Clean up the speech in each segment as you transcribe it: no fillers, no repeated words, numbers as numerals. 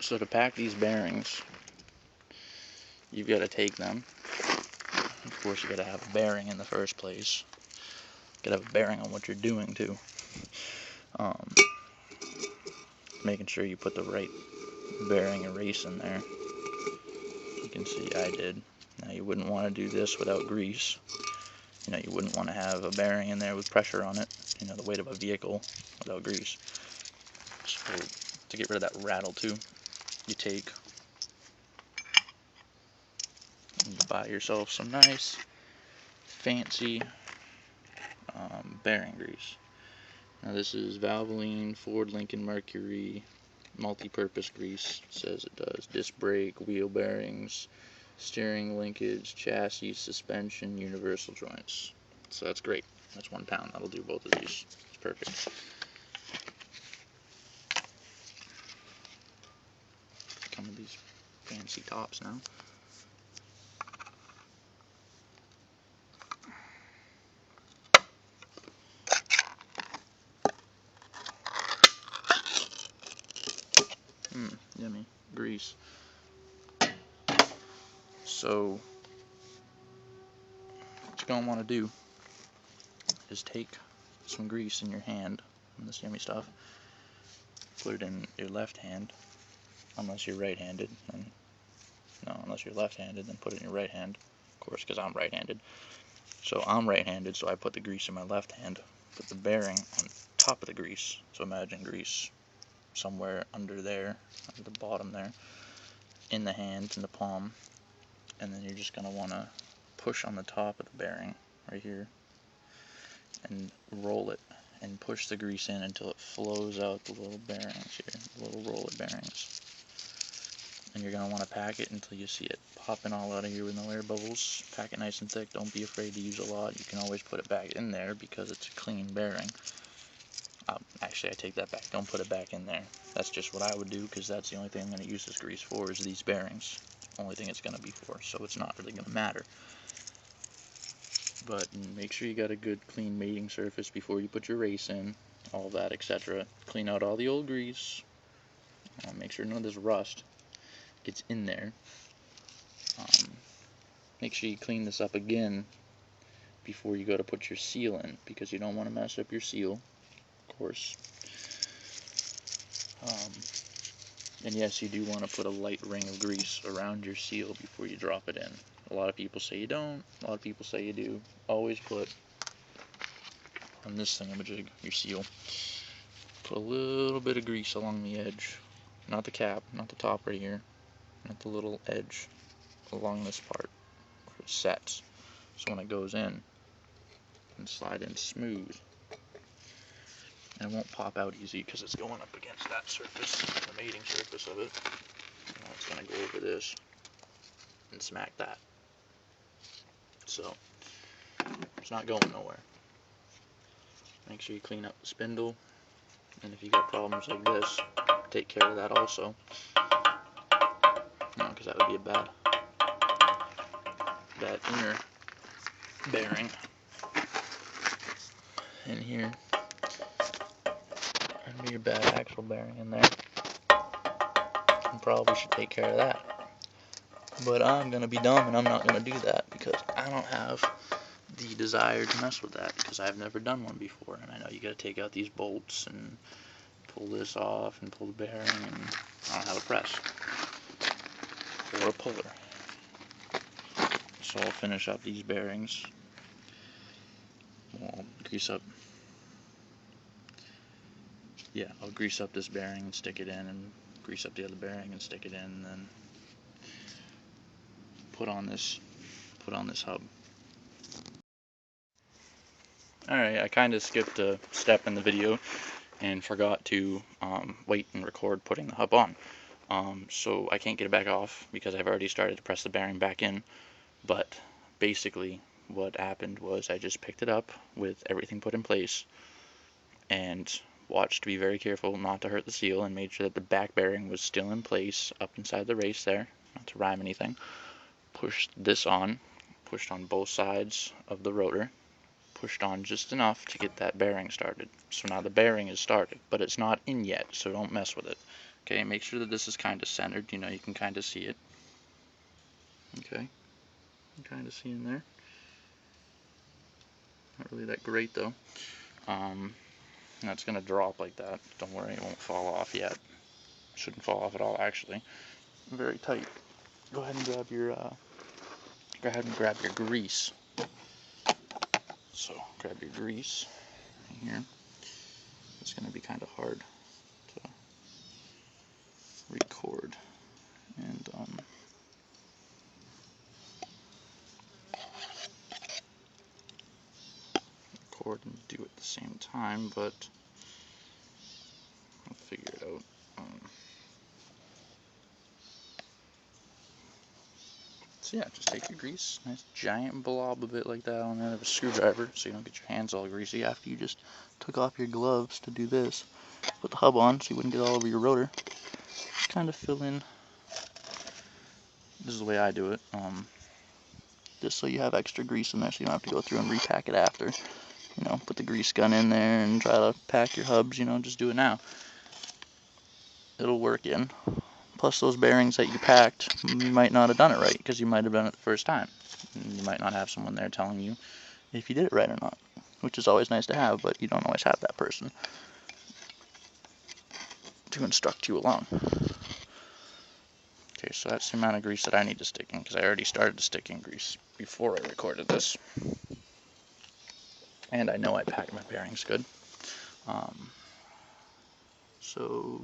So to pack these bearings, you've got to take them. Of course, you got to have a bearing in the first place. You got to have a bearing on what you're doing too. Making sure you put the right bearing erase in there. You can see I did. Now you wouldn't want to do this without grease. You know, you wouldn't want to have a bearing in there with pressure on it, you know, the weight of a vehicle without grease. So to get rid of that rattle too, you take and you buy yourself some nice fancy bearing grease. Now this is Valvoline Ford Lincoln Mercury multi-purpose grease. It says it does disc brake, wheel bearings, steering linkage, chassis, suspension, universal joints. So that's great. That's 1 pound. That'll do both of these. It's perfect. Come with these fancy tops now. Yummy grease. So what you're gonna want to do is take some grease in your hand, and this yummy stuff, put it in your left hand, unless you're right-handed, and no, unless you're left-handed, then put it in your right hand, of course, because I'm right-handed. So I'm right-handed, so I put the grease in my left hand, put the bearing on top of the grease. So imagine grease somewhere under there, at the bottom there, in the hand, in the palm, and then you're just going to want to push on the top of the bearing right here and roll it and push the grease in until it flows out the little bearings here, the little roller bearings. And you're going to want to pack it until you see it popping all out of here with no air bubbles. Pack it nice and thick. Don't be afraid to use a lot. You can always put it back in there because it's a clean bearing. Actually, I take that back. Don't put it back in there. That's just what I would do, because that's the only thing I'm going to use this grease for, is these bearings. Only thing it's going to be for, so it's not really going to matter. But make sure you got a good clean mating surface before you put your race in, all that, etc. Clean out all the old grease. Make sure none of this rust gets in there. Make sure you clean this up again before you go to put your seal in, because you don't want to mess up your seal, of course. And yes, you do want to put a light ring of grease around your seal before you drop it in. A lot of people say you don't, a lot of people say you do. Always put on this thingamajig, your seal, put a little bit of grease along the edge. Not the cap, not the top right here, not the little edge along this part where it sets. So when it goes in, and slide in smooth. And it won't pop out easy because it's going up against that surface, the mating surface of it. Now it's going to go over this and smack that. So it's not going nowhere. Make sure you clean up the spindle, and if you got problems like this, take care of that also. Because that would be a bad inner bearing in here. And your bad axle bearing in there. And probably should take care of that. But I'm going to be dumb and I'm not going to do that because I don't have the desire to mess with that, because I've never done one before. And I know you got to take out these bolts and pull this off and pull the bearing, and I don't have a press or a puller. So I'll finish up these bearings. I'll grease up. Yeah, I'll grease up this bearing and stick it in, and grease up the other bearing and stick it in, and then put on this hub. Alright, I kind of skipped a step in the video and forgot to wait and record putting the hub on. So I can't get it back off because I've already started to press the bearing back in. But basically what happened was I just picked it up with everything put in place and watched to be very careful not to hurt the seal, and made sure that the back bearing was still in place up inside the race there, not to rhyme anything. Pushed this on, pushed on both sides of the rotor, pushed on just enough to get that bearing started. So now the bearing is started, but it's not in yet, so don't mess with it. Okay, make sure that this is kind of centered, you know, you can kind of see it. Okay, you can kind of see in there. Not really that great though. That's going to drop like that. Don't worry, it won't fall off yet. Shouldn't fall off at all, actually. Very tight. Go ahead and grab your grease. So grab your grease right here. It's going to be kind of hard to record and record and do at the same time, but I'll figure it out. So yeah, just take your grease, nice giant blob of it like that on the end of a screwdriver, so you don't get your hands all greasy after you just took off your gloves to do this. Put the hub on so you wouldn't get all over your rotor. Kind of fill in. This is the way I do it. Just so you have extra grease in there, so you don't have to go through and repack it after. You know, put the grease gun in there and try to pack your hubs. You know, just do it now. It'll work in. Plus those bearings that you packed, you might not have done it right because you might have done it the first time. And you might not have someone there telling you if you did it right or not, which is always nice to have, but you don't always have that person to instruct you along. Okay, so that's the amount of grease that I need to stick in because I already started to stick in grease before I recorded this. And I know I packed my bearings good. So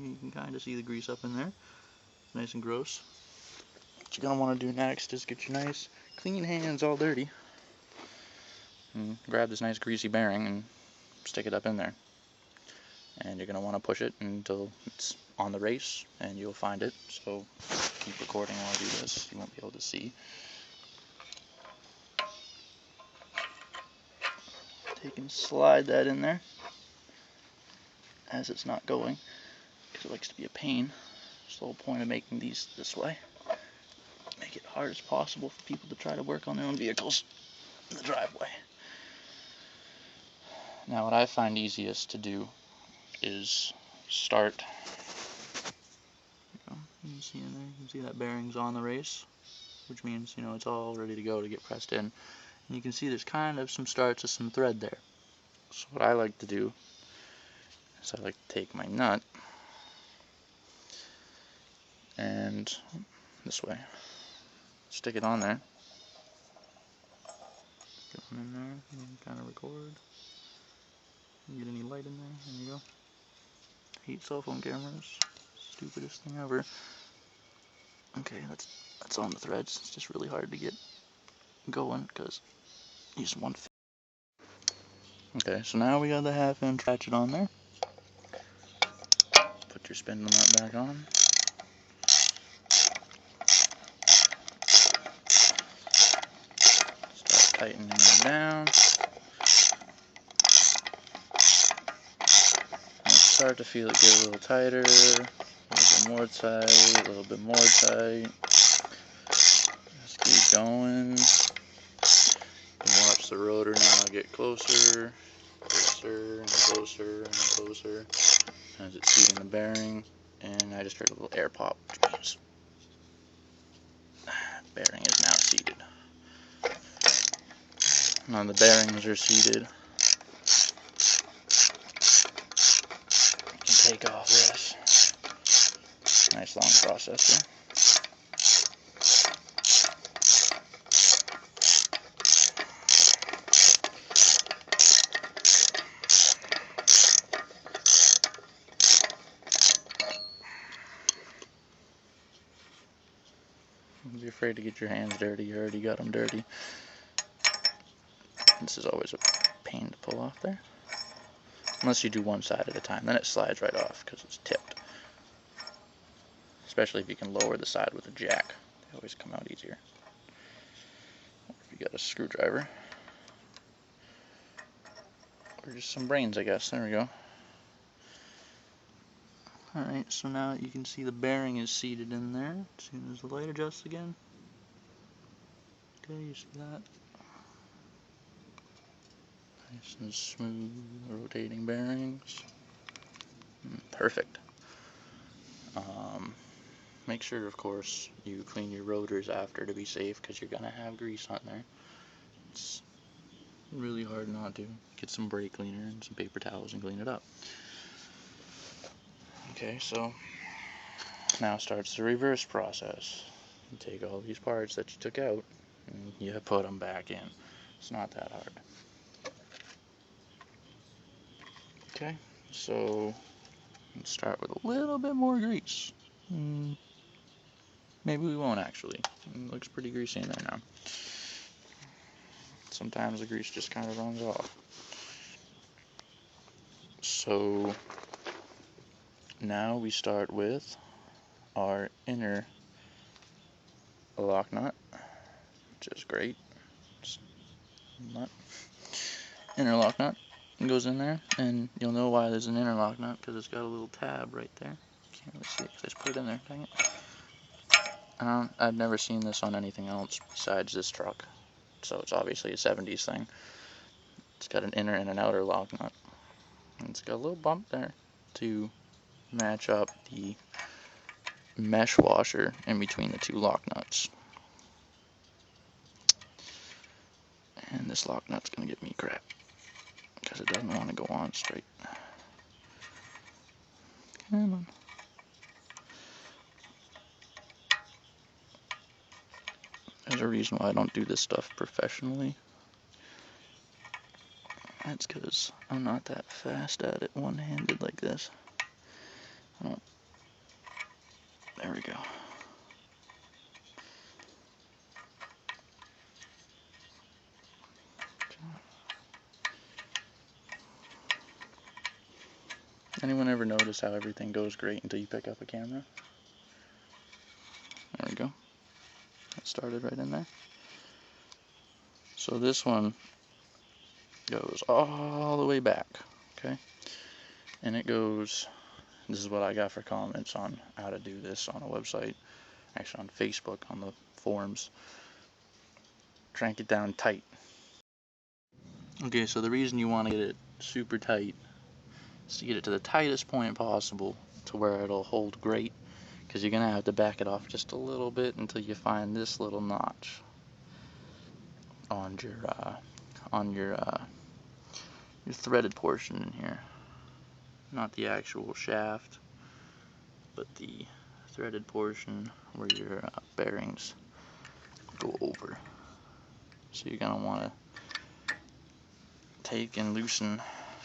you can kind of see the grease up in there, nice and gross. What you're going to want to do next is get your nice clean hands all dirty and grab this nice greasy bearing and stick it up in there. And you're going to want to push it until it's on the race and you'll find it. So keep recording while I do this, you won't be able to see. Take and slide that in there as it's not going because it likes to be a pain. It's the whole point of making these this way. Make it hard as possible for people to try to work on their own vehicles in the driveway. Now what I find easiest to do is start. You can see in there, you can see that bearing's on the race, which means, you know, it's all ready to go to get pressed in. And you can see there's kind of some starts of some thread there. So what I like to do is I like to take my nut and this way, stick it on there. Get them in there and kind of record. Get any light in there. There you go. I hate cell phone cameras. Stupidest thing ever. Okay, that's on the threads. It's just really hard to get going because use one. Okay, so now we got the 1/2 inch ratchet on there. Put your spindle nut back on. Start tightening it down. And start to feel it get a little tighter, a little bit more tight, a little bit more tight. Just keep going. And watch the rotor now get closer, closer, and closer, and closer as it's seating the bearing. And I just heard a little air pop, which means the bearing is now seated. Now the bearings are seated. You can take off this. Nice long processor. Don't be afraid to get your hands dirty. You already got them dirty. This is always a pain to pull off there. Unless you do one side at a time. Then it slides right off because it's tipped. Especially if you can lower the side with a jack. They always come out easier. Or if you got a screwdriver. Or just some brains, I guess. There we go. Alright, so now you can see the bearing is seated in there. As soon as the light adjusts again. Okay, you see that? Nice and smooth rotating bearings. Perfect. Make sure, of course, you clean your rotors after to be safe, because you're gonna have grease on there. It's really hard not to. Get some brake cleaner and some paper towels and clean it up. Okay, so now starts the reverse process. You take all these parts that you took out and you put them back in. It's not that hard. Okay, so let's start with a little bit more grease. Maybe we won't actually. It looks pretty greasy in there now. Sometimes the grease just kind of runs off. So now we start with our inner lock nut, which is great. Just nut. Inner lock nut goes in there, and you'll know why there's an inner lock nut, because it's got a little tab right there. Can't really see it because I just put it in there, dang it. I've never seen this on anything else besides this truck, so it's obviously a 70s thing. It's got an inner and an outer lock nut, and it's got a little bump there to match up the mesh washer in between the two lock nuts. And this lock nut's gonna give me crap because it doesn't want to go on straight. Come on. There's a reason why I don't do this stuff professionally. That's because I'm not that fast at it one-handed like this. Oh, there we go. Anyone ever notice how everything goes great until you pick up a camera? There we go. That started right in there. So this one goes all the way back, okay? And it goes, this is what I got for comments on how to do this on a website, actually on Facebook, on the forums. Crank it down tight. Okay, so the reason you want to get it super tight is to get it to the tightest point possible to where it'll hold great, because you're gonna have to back it off just a little bit until you find this little notch on your threaded portion in here. Not the actual shaft, but the threaded portion where your bearings go over. So you're gonna want to take and loosen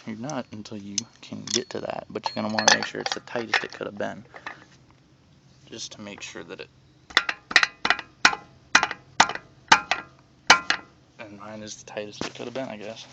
your nut until you can get to that, but you're gonna want to make sure it's the tightest it could have been, just to make sure that it. And mine is the tightest it could have been, I guess.